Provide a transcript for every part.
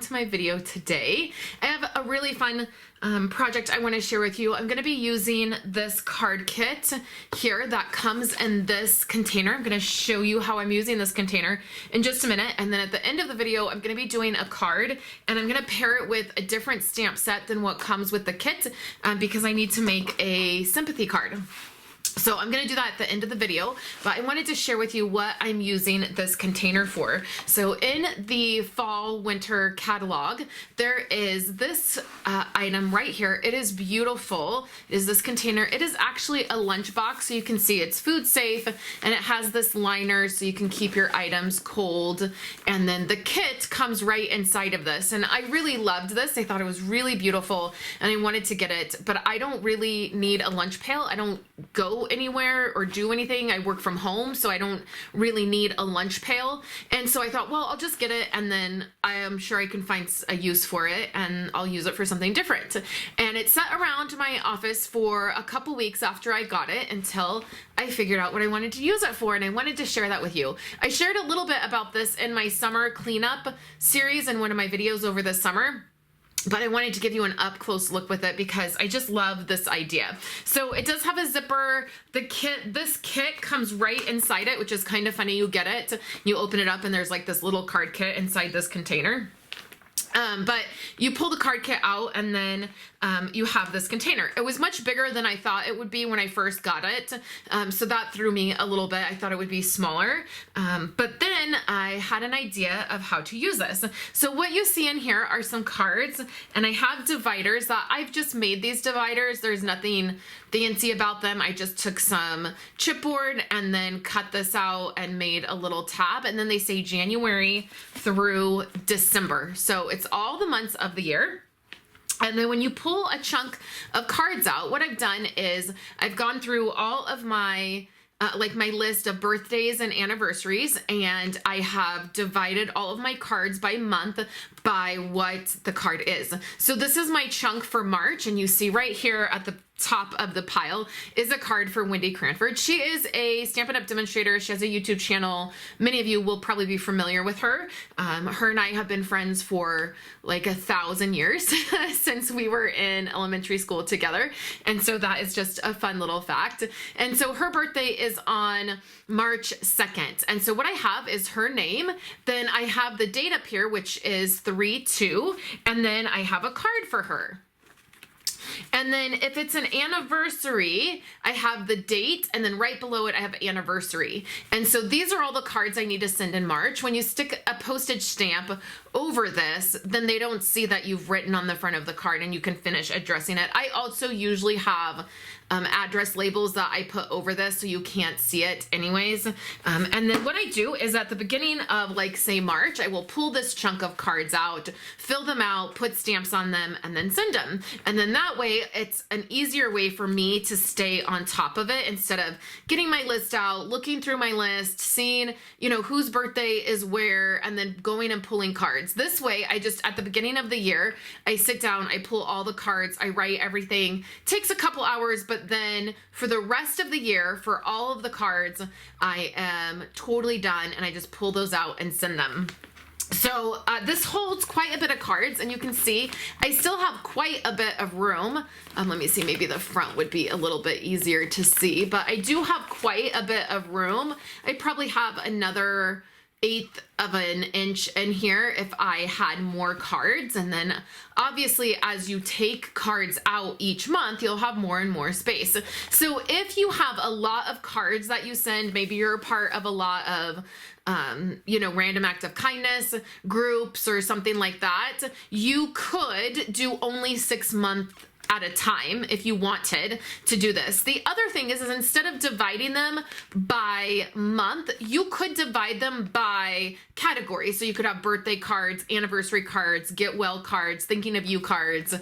to my video today. I have a really fun project I want to share with you. I'm going to be using this card kit here that comes in this container. I'm going to show you how I'm using this container in just a minute, and then at the end of the video I'm going to be doing a card, and I'm going to pair it with a different stamp set than what comes with the kit because I need to make a sympathy card. So I'm going to do that at the end of the video, but I wanted to share with you what I'm using this container for. So in the fall winter catalog, there is this item right here. It is beautiful. It is this container. It is actually a lunchbox, so you can see it's food safe, and it has this liner so you can keep your items cold. And then the kit comes right inside of this, and I really loved this. I thought it was really beautiful, and I wanted to get it, but I don't really need a lunch pail. I don't go anywhere or do anything. I work from home, so I don't really need a lunch pail. And so I thought, well, I'll just get it, and then I am sure I can find a use for it, and I'll use it for something different. And it sat around my office for a couple weeks after I got it until I figured out what I wanted to use it for, and I wanted to share that with you. I shared a little bit about this in my summer cleanup series in one of my videos over the summer, but I wanted to give you an up close look with it because I just love this idea. So it does have a zipper. This kit comes right inside it, which is kind of funny. You get it, you open it up, and there's like this little card kit inside this container. But you pull the card kit out, and then you have this container. It was much bigger than I thought it would be when I first got it, so that threw me a little bit. I thought it would be smaller, but then I had an idea of how to use this. So what you see in here are some cards, and I have dividers that I've just made these dividers. There's nothing fancy about them. I just took some chipboard and then cut this out and made a little tab, and then they say January through December. So it's all the months of the year. And then when you pull a chunk of cards out, what I've done is I've gone through all of my like my list of birthdays and anniversaries, and I have divided all of my cards by month by what the card is. So this is my chunk for March, and you see right here at the top of the pile is a card for Wendy Cranford. She is a Stampin' Up! Demonstrator. She has a YouTube channel. Many of you will probably be familiar with her. Her and I have been friends for like 1,000 years since we were in elementary school together. And so that is just a fun little fact. And so her birthday is on March 2nd. And so what I have is her name. Then I have the date up here, which is 3/2. And then I have a card for her. And then if it's an anniversary, I have the date, and then right below it I have anniversary. And so these are all the cards I need to send in March. When you stick a postage stamp over this, then they don't see that you've written on the front of the card, and you can finish addressing it. I also usually have address labels that I put over this so you can't see it anyways. And then what I do is at the beginning of, like, say March, I will pull this chunk of cards out, fill them out, put stamps on them, and then send them. And then that way it's an easier way for me to stay on top of it instead of getting my list out, looking through my list, seeing, you know, whose birthday is where, and then going and pulling cards. This way, I just, at the beginning of the year, I sit down, I pull all the cards, I write everything. Takes a couple hours, but then for the rest of the year, for all of the cards, I am totally done, and I just pull those out and send them. So this holds quite a bit of cards, and you can see I still have quite a bit of room. Let me see, maybe the front would be a little bit easier to see, but I do have quite a bit of room. I probably have another 1/8 of an inch in here if I had more cards. And then obviously as you take cards out each month, you'll have more and more space. So if you have a lot of cards that you send, maybe you're a part of a lot of you know, random act of kindness groups or something like that, you could do only 6 months at a time if you wanted to do this. The other thing is instead of dividing them by month, you could divide them by category. So you could have birthday cards, anniversary cards, get well cards, thinking of you cards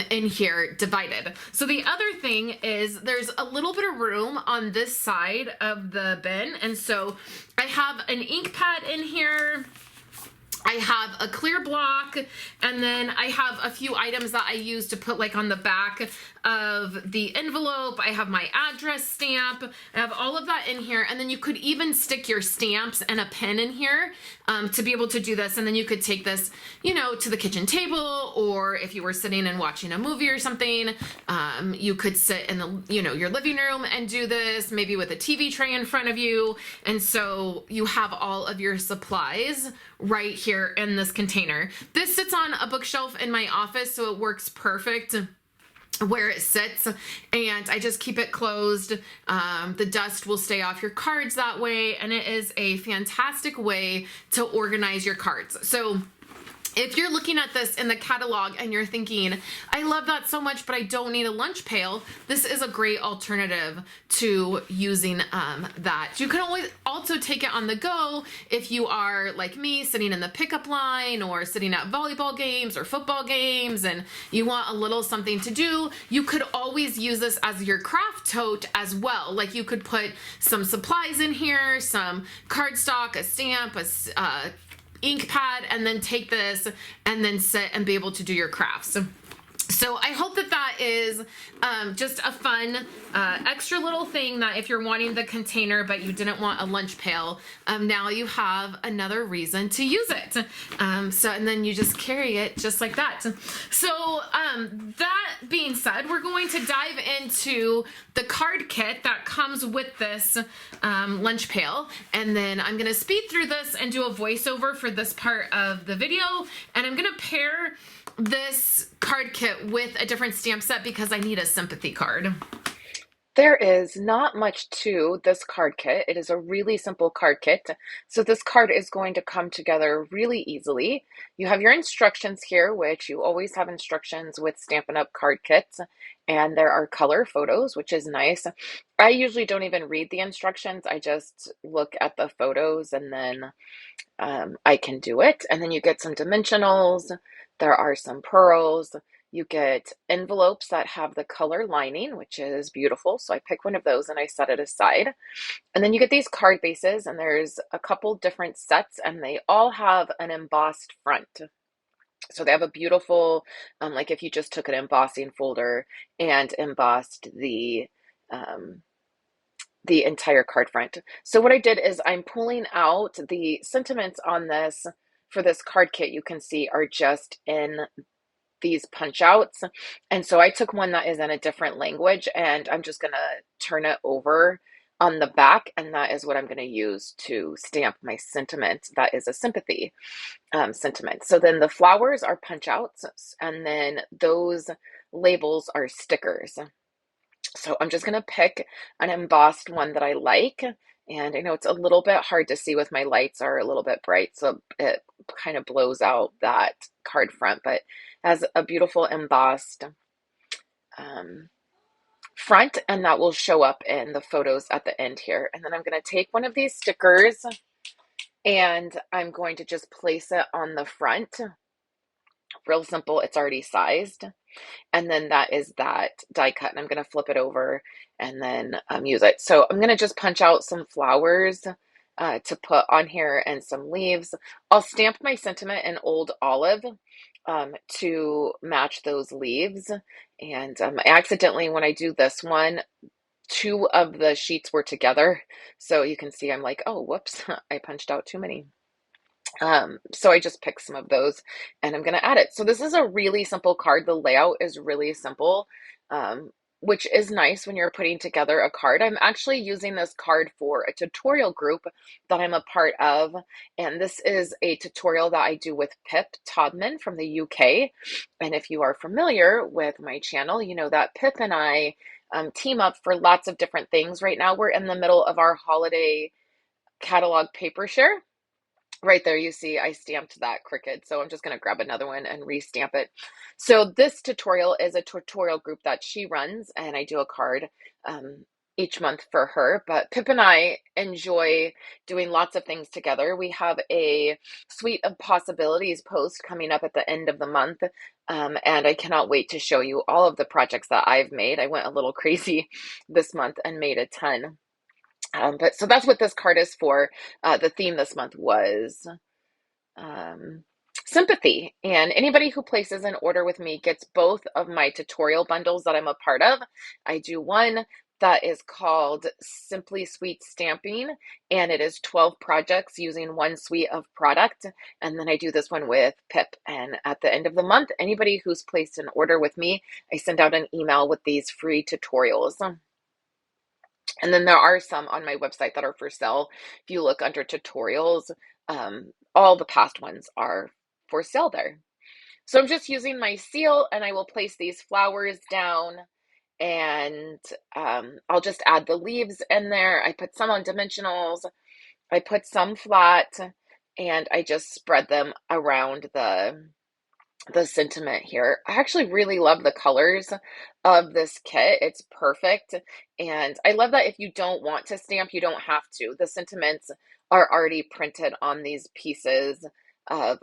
in here divided. So the other thing is there's a little bit of room on this side of the bin, and so I have an ink pad in here. I have a clear block, and then I have a few items that I use to put like on the back of the envelope. I have my address stamp. I have all of that in here. And then you could even stick your stamps and a pen in here to be able to do this. And then you could take this, you know, to the kitchen table, or if you were sitting and watching a movie or something, you could sit in the, you know, your living room and do this, maybe with a TV tray in front of you. And so you have all of your supplies right here in this container. This sits on a bookshelf in my office, so it works perfect where it sits, and I just keep it closed. The dust will stay off your cards that way, and it is a fantastic way to organize your cards. So if you're looking at this in the catalog and you're thinking, I love that so much, but I don't need a lunch pail, this is a great alternative to using that. You can always also take it on the go if you are like me, sitting in the pickup line or sitting at volleyball games or football games and you want a little something to do. You could always use this as your craft tote as well. Like you could put some supplies in here, some cardstock, a stamp, a ink pad, and then take this and then sit and be able to do your crafts. So I hope that that is just a fun extra little thing that if you're wanting the container but you didn't want a lunch pail, now you have another reason to use it. So and then you just carry it just like that. So that being said, we're going to dive into the card kit that comes with this lunch pail, and then I'm going to speed through this and do a voiceover for this part of the video, and I'm going to pair this card kit with a different stamp set because I need a sympathy card. There is not much to this card kit. It is a really simple card kit. So this card is going to come together really easily. You have your instructions here, which you always have instructions with Stampin' Up! Card kits. And there are color photos, which is nice. I usually don't even read the instructions. I just look at the photos and then I can do it. And then you get some dimensionals. There are some pearls. You get envelopes that have the color lining, which is beautiful. So I pick one of those and I set it aside. And then you get these card bases, and there's a couple different sets, and they all have an embossed front. So they have a beautiful, like if you just took an embossing folder and embossed the entire card front. So what I did is I'm pulling out the sentiments on this for this card kit. You can see are just in these punch outs. And so I took one that is in a different language, and I'm just going to turn it over on the back. And that is what I'm going to use to stamp my sentiment. That is a sympathy sentiment. So then the flowers are punch outs, and then those labels are stickers. So I'm just going to pick an embossed one that I like. And I know it's a little bit hard to see with my lights are a little bit bright, so it kind of blows out that card front, but has a beautiful embossed front, and that will show up in the photos at the end here. And then I'm going to take one of these stickers and I'm going to just place it on the front. Real simple, it's already sized. And then that is that die cut, and I'm going to flip it over and then use it. So I'm going to just punch out some flowers to put on here and some leaves. I'll stamp my sentiment in old olive to match those leaves. And accidentally, when I do this one, two of the sheets were together. So you can see I'm like, oh, whoops, I punched out too many. So I just picked some of those and I'm going to add it. So this is a really simple card. The layout is really simple, which is nice when you're putting together a card. I'm actually using this card for a tutorial group that I'm a part of. And this is a tutorial that I do with Pip Todman from the UK. And if you are familiar with my channel, you know that Pip and I team up for lots of different things. Right now, we're in the middle of our holiday catalog paper share. Right there, you see I stamped that cricket, so I'm just going to grab another one and restamp it. So this tutorial is a tutorial group that she runs, and I do a card each month for her. But Pip and I enjoy doing lots of things together. We have a Suite of Possibilities post coming up at the end of the month, and I cannot wait to show you all of the projects that I've made. I went a little crazy this month and made a ton. But so that's what this card is for. The theme this month was sympathy. And anybody who places an order with me gets both of my tutorial bundles that I'm a part of. I do one that is called Simply Sweet Stamping, and it is 12 projects using one suite of product. And then I do this one with Pip. And at the end of the month, anybody who's placed an order with me, I send out an email with these free tutorials. And then there are some on my website that are for sale. If you look under tutorials, all the past ones are for sale there. So I'm just using my seal, and I will place these flowers down, and I'll just add the leaves in there. I put some on dimensionals, I put some flat, and I just spread them around the sentiment here. I actually really love the colors of this kit. It's perfect. And I love that if you don't want to stamp, you don't have to. The sentiments are already printed on these pieces of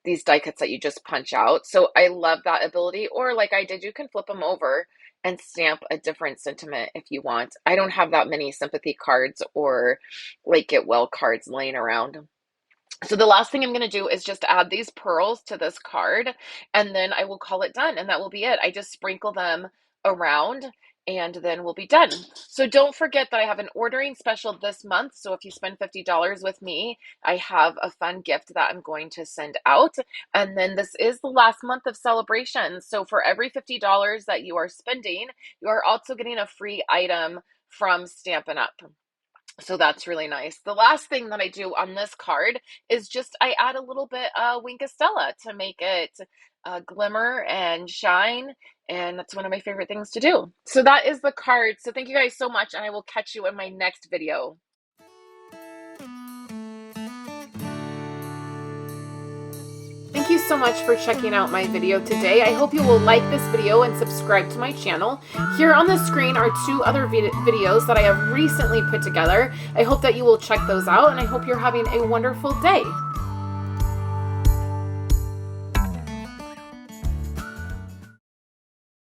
these die cuts that you just punch out. So I love that ability. Or like I did, you can flip them over and stamp a different sentiment if you want. I don't have that many sympathy cards or like get well cards laying around. So the last thing I'm going to do is just add these pearls to this card, and then I will call it done, and that will be it. I just sprinkle them around, and then we'll be done. So don't forget that I have an ordering special this month. So if you spend $50 with me, I have a fun gift that I'm going to send out. And then this is the last month of celebrations. So for every $50 that you are spending, you are also getting a free item from Stampin' Up! So that's really nice. The last thing that I do on this card is just I add a little bit of Winkastella to make it glimmer and shine. And that's one of my favorite things to do. So that is the card. So thank you guys so much. And I will catch you in my next video. Thank you so much for checking out my video today. I hope you will like this video and subscribe to my channel. Here on the screen are 2 other videos that I have recently put together. I hope that you will check those out, and I hope you're having a wonderful day.